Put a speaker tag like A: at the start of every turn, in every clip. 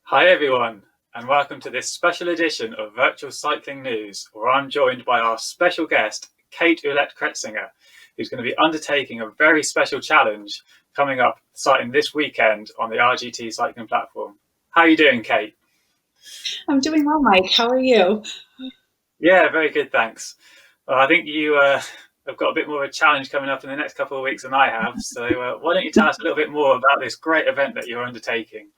A: Hi everyone, and welcome to this special edition of Virtual Cycling News, where I'm joined by our special guest, Kate Oulette-Cretsinger, who's going to be undertaking a very special challenge coming up starting this weekend on the RGT cycling platform. How are you doing, Kate?
B: I'm doing well, Mike. How are you?
A: Yeah, very good, thanks. Well, I think you have got a bit more of a challenge coming up in the next couple of weeks than I have, so why don't you tell us a little bit more about this great event that you're undertaking?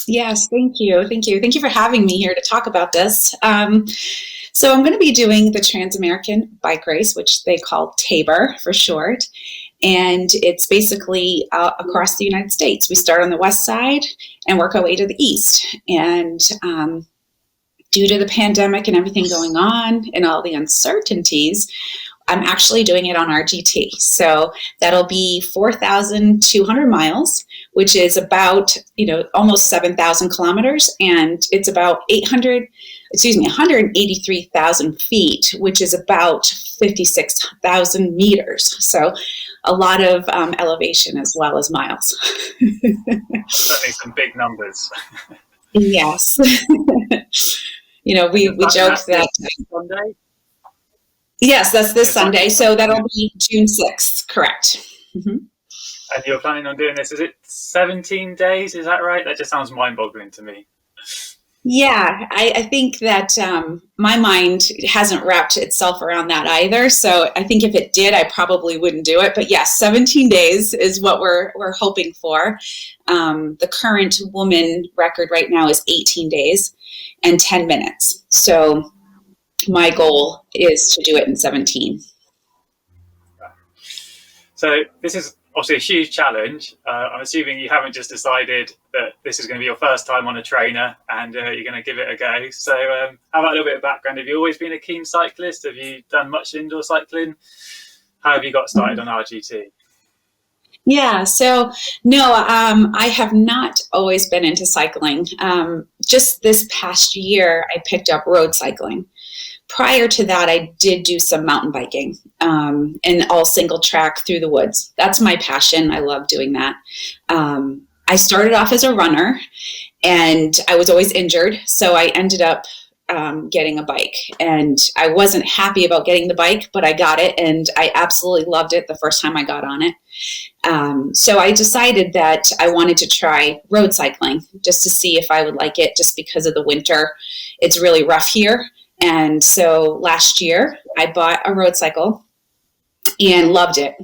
B: Yes, thank you. Thank you. Thank you for having me here to talk about this. So I'm going to be doing the Trans-American Bike Race, which they call Tabr for short. And it's basically across the United States. We start on the west side and work our way to the east. And due to the pandemic and everything going on and all the uncertainties, I'm actually doing it on RGT. So that'll be 4,200 miles, which is about, almost 7,000 kilometers. And it's about 183,000 feet, which is about 56,000 meters. So a lot of elevation as well as miles.
A: Certainly some big numbers.
B: Yes. We joked that.
A: Sunday?
B: Yes, that's this Sunday. So that'll be June 6th, correct. Mm-hmm.
A: And you're planning on doing this, is it 17 days? Is that right? That just sounds mind-boggling to me.
B: Yeah, I think that my mind hasn't wrapped itself around that either. So I think if it did, I probably wouldn't do it. But yes, 17 days is what we're hoping for. The current woman record right now is 18 days and 10 minutes. So my goal is to do it in 17.
A: So this is obviously a huge challenge. I'm assuming you haven't just decided that this is going to be your first time on a trainer and you're going to give it a go. So how about a little bit of background? Have you always been a keen cyclist? Have you done much indoor cycling? How have you got started on RGT?
B: Yeah, so no, I have not always been into cycling. Just this past year, I picked up road cycling. Prior to that, I did do some mountain biking and all single track through the woods. That's my passion. I love doing that. I started off as a runner and I was always injured. So I ended up getting a bike, and I wasn't happy about getting the bike, but I got it and I absolutely loved it the first time I got on it. So I decided that I wanted to try road cycling just to see if I would like it, just because of the winter. It's really rough here. And so last year I bought a road cycle and loved it,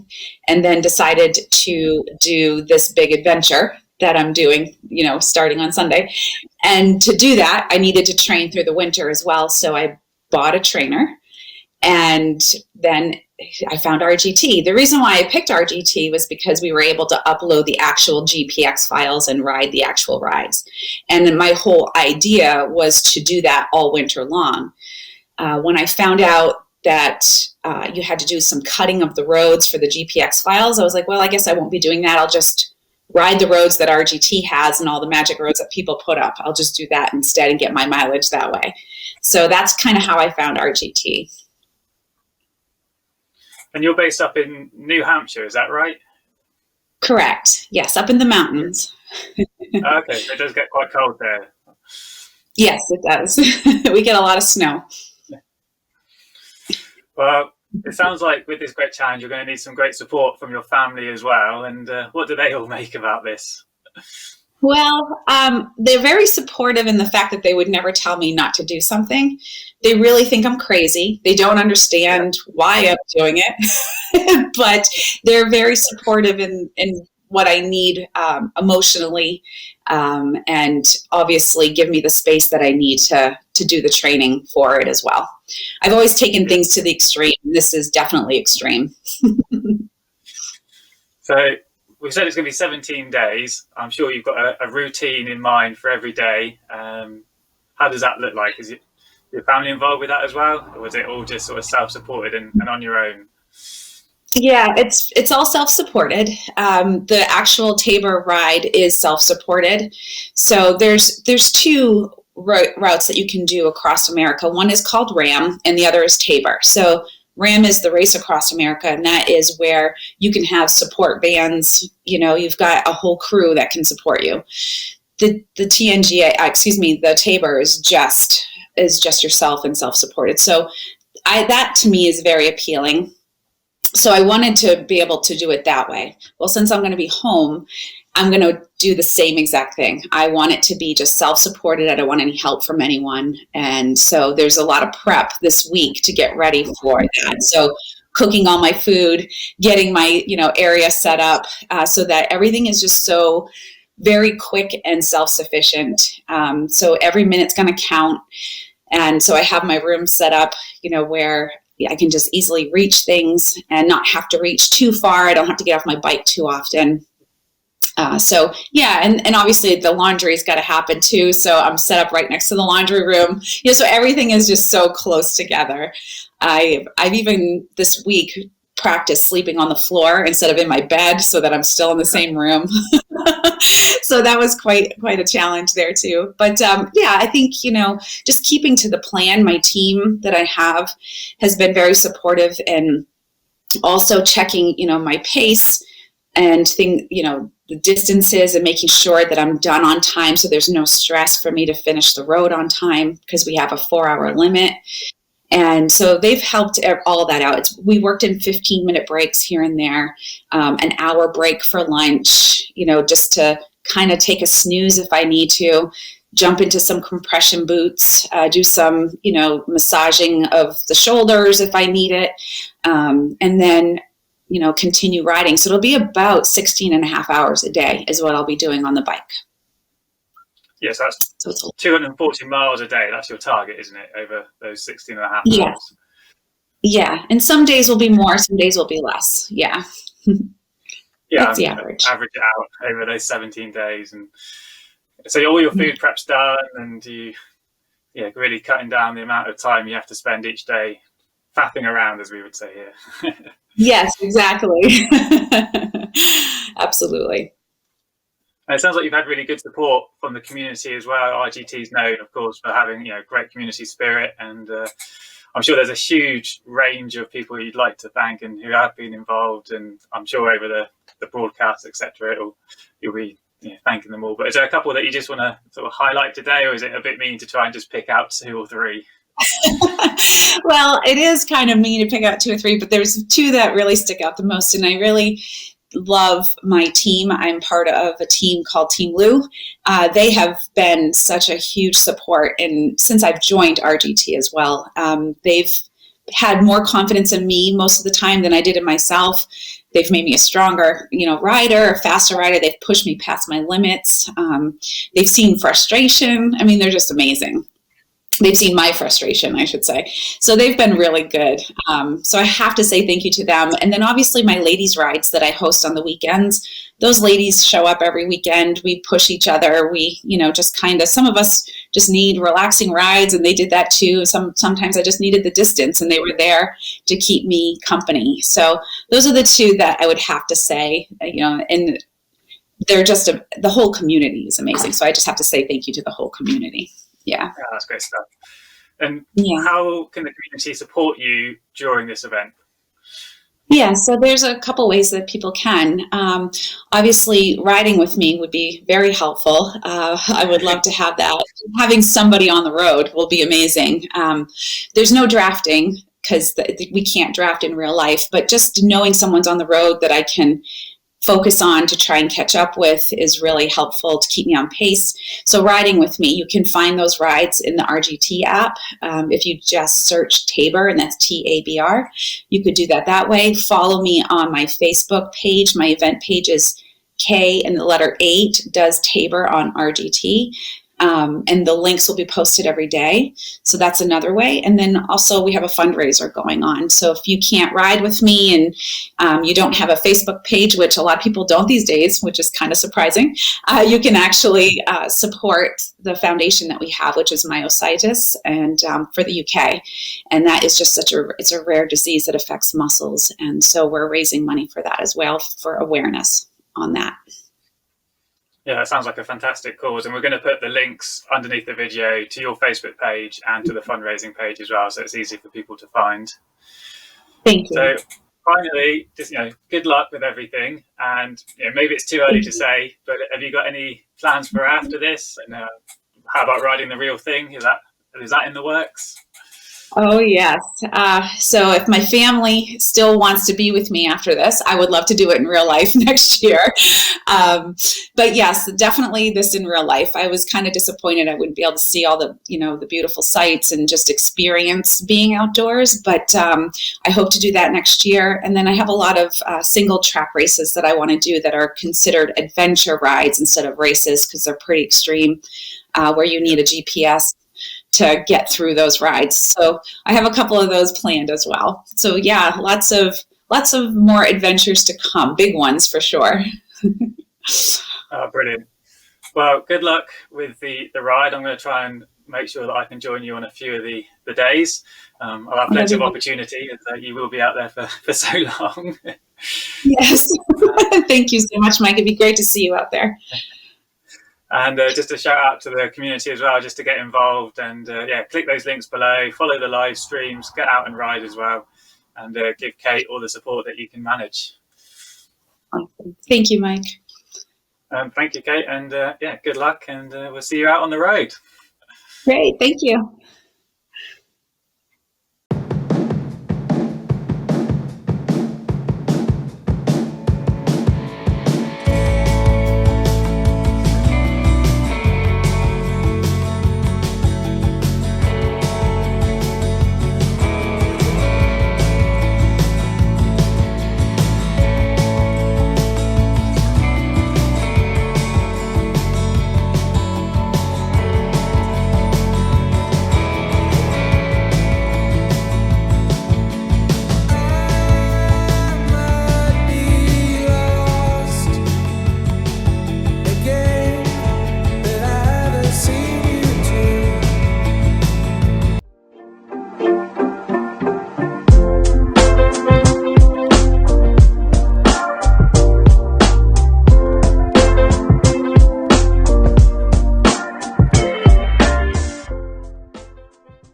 B: and then decided to do this big adventure that I'm doing, starting on Sunday. And to do that, I needed to train through the winter as well. So I bought a trainer, and then I found RGT. The reason why I picked RGT was because we were able to upload the actual GPX files and ride the actual rides. And then my whole idea was to do that all winter long. When I found out that you had to do some cutting of the roads for the GPX files, I was like, well, I guess I won't be doing that. I'll just ride the roads that RGT has and all the magic roads that people put up. I'll just do that instead and get my mileage that way. So that's kind of how I found RGT.
A: And you're based up in New Hampshire, is that right?
B: Correct. Yes, up in the mountains.
A: Okay, so it does get quite cold there.
B: Yes, it does. We get a lot of snow.
A: Well, it sounds like with this great challenge, you're going to need some great support from your family as well. And what do they all make about this?
B: Well, they're very supportive in the fact that they would never tell me not to do something. They really think I'm crazy. They don't understand why I'm doing it, but they're very supportive in what I need emotionally, and obviously give me the space that I need to do the training for it as well. I've always taken things to the extreme. This is definitely extreme.
A: So we said it's going to be 17 days. I'm sure you've got a routine in mind for every day. How does that look like? Is your family involved with that as well? Or was it all just sort of self-supported and on your own?
B: Yeah, it's all self-supported. The actual Tabr ride is self-supported. So there's two routes that you can do across America. One is called RAM and the other is Tabr. So RAM is the Race Across America, and that is where you can have support vans. You've got a whole crew that can support you. the TNG, excuse me, the Tabr is just yourself and self-supported. So that to me is very appealing. So I wanted to be able to do it that way. Well, since I'm going to be home, I'm going to do the same exact thing. I want it to be just self-supported. I don't want any help from anyone. And so there's a lot of prep this week to get ready for that. So cooking all my food, getting my, area set up so that everything is just so very quick and self-sufficient. So every minute's going to count. And so I have my room set up, where I can just easily reach things and not have to reach too far. I don't have to get off my bike too often. So yeah, and obviously the laundry's got to happen too. So I'm set up right next to the laundry room. So everything is just so close together. I've even this week practiced sleeping on the floor instead of in my bed so that I'm still in the same room. So that was quite a challenge there too. But yeah, I think, just keeping to the plan. My team that I have has been very supportive, and also checking, my pace and the distances, and making sure that I'm done on time. So there's no stress for me to finish the road on time, because we have a 4-hour limit. And so they've helped all of that out. We worked in 15-minute breaks here and there, an hour break for lunch, just to kind of take a snooze if I need to, jump into some compression boots, do some, massaging of the shoulders if I need it, and then, continue riding. So it'll be about 16 and a half hours a day is what I'll be doing on the bike.
A: Yes, that's 240 miles a day. That's your target, isn't it, over those 16 and a half hours?
B: Yeah. And some days will be more, some days will be less. Yeah.
A: Yeah,
B: that's the average.
A: Average it out over those 17 days. And so all your food prep's done, and you really cutting down the amount of time you have to spend each day faffing around, as we would say here.
B: Yes, exactly. Absolutely.
A: And it sounds like you've had really good support from the community as well. RGT is known, of course, for having great community spirit, and I'm sure there's a huge range of people you'd like to thank and who have been involved. And I'm sure over the broadcast, etc., you'll be thanking them all. But is there a couple that you just want to sort of highlight today, or is it a bit mean to try and just pick out 2 or 3?
B: Well, it is kind of mean to pick out 2 or 3, but there's 2 that really stick out the most, and I really love my team. I'm part of a team called Team Lou. They have been such a huge support, and since I've joined RGT as well, they've had more confidence in me most of the time than I did in myself. They've made me a stronger, rider, a faster rider. They've pushed me past my limits. They've seen frustration. I mean, they're just amazing. They've seen my frustration, I should say. So they've been really good. So I have to say thank you to them. And then obviously my ladies' rides that I host on the weekends, those ladies show up every weekend. We push each other. We, just kind of, some of us just need relaxing rides, and they did that too. Sometimes I just needed the distance, and they were there to keep me company. So those are the 2 that I would have to say, and they're just, the whole community is amazing. So I just have to say thank you to the whole community. Yeah,
A: that's great stuff. And how can the community support you during this event?
B: Yeah, so there's a couple ways that people can. Obviously, riding with me would be very helpful. I would love to have that. Having somebody on the road will be amazing. There's no drafting, because we can't draft in real life, but just knowing someone's on the road that I can focus on to try and catch up with is really helpful to keep me on pace. So riding with me, you can find those rides in the RGT app. If you just search Tabr, and that's TABR, you could do that way. Follow me on my Facebook page. My event page is K and the letter 8 does Tabr on RGT. And the links will be posted every day. So that's another way. And then also we have a fundraiser going on. So if you can't ride with me and you don't have a Facebook page, which a lot of people don't these days, which is kind of surprising, you can actually support the foundation that we have, which is myositis, and for the UK. And that is just it's a rare disease that affects muscles. And so we're raising money for that as well, for awareness on that.
A: Yeah, that sounds like a fantastic cause. And we're going to put the links underneath the video to your Facebook page and to the fundraising page as well, so it's easy for people to find.
B: Thank you.
A: So finally, just good luck with everything. And maybe it's too early to say, but have you got any plans for after this? And how about riding the real thing? Is that in the works?
B: Oh, yes. So if my family still wants to be with me after this, I would love to do it in real life next year. But yes, definitely this in real life. I was kind of disappointed I wouldn't be able to see all the, the beautiful sights and just experience being outdoors. But I hope to do that next year. And then I have a lot of single track races that I want to do that are considered adventure rides instead of races, because they're pretty extreme, where you need a GPS to get through those rides. So I have a couple of those planned as well. So yeah, lots of more adventures to come, big ones for sure.
A: Oh, brilliant. Well, good luck with the ride. I'm going to try and make sure that I can join you on a few of the days. I'll have plenty of opportunity, as you will be out there for so long.
B: Yes. Thank you so much, Mike. It'd be great to see you out there.
A: And just a shout out to the community as well, just to get involved and click those links below, follow the live streams, get out and ride as well, and give Kate all the support that you can manage.
B: Awesome. Thank you, Mike.
A: Thank you, Kate, and good luck, and we'll see you out on the road.
B: Great, thank you.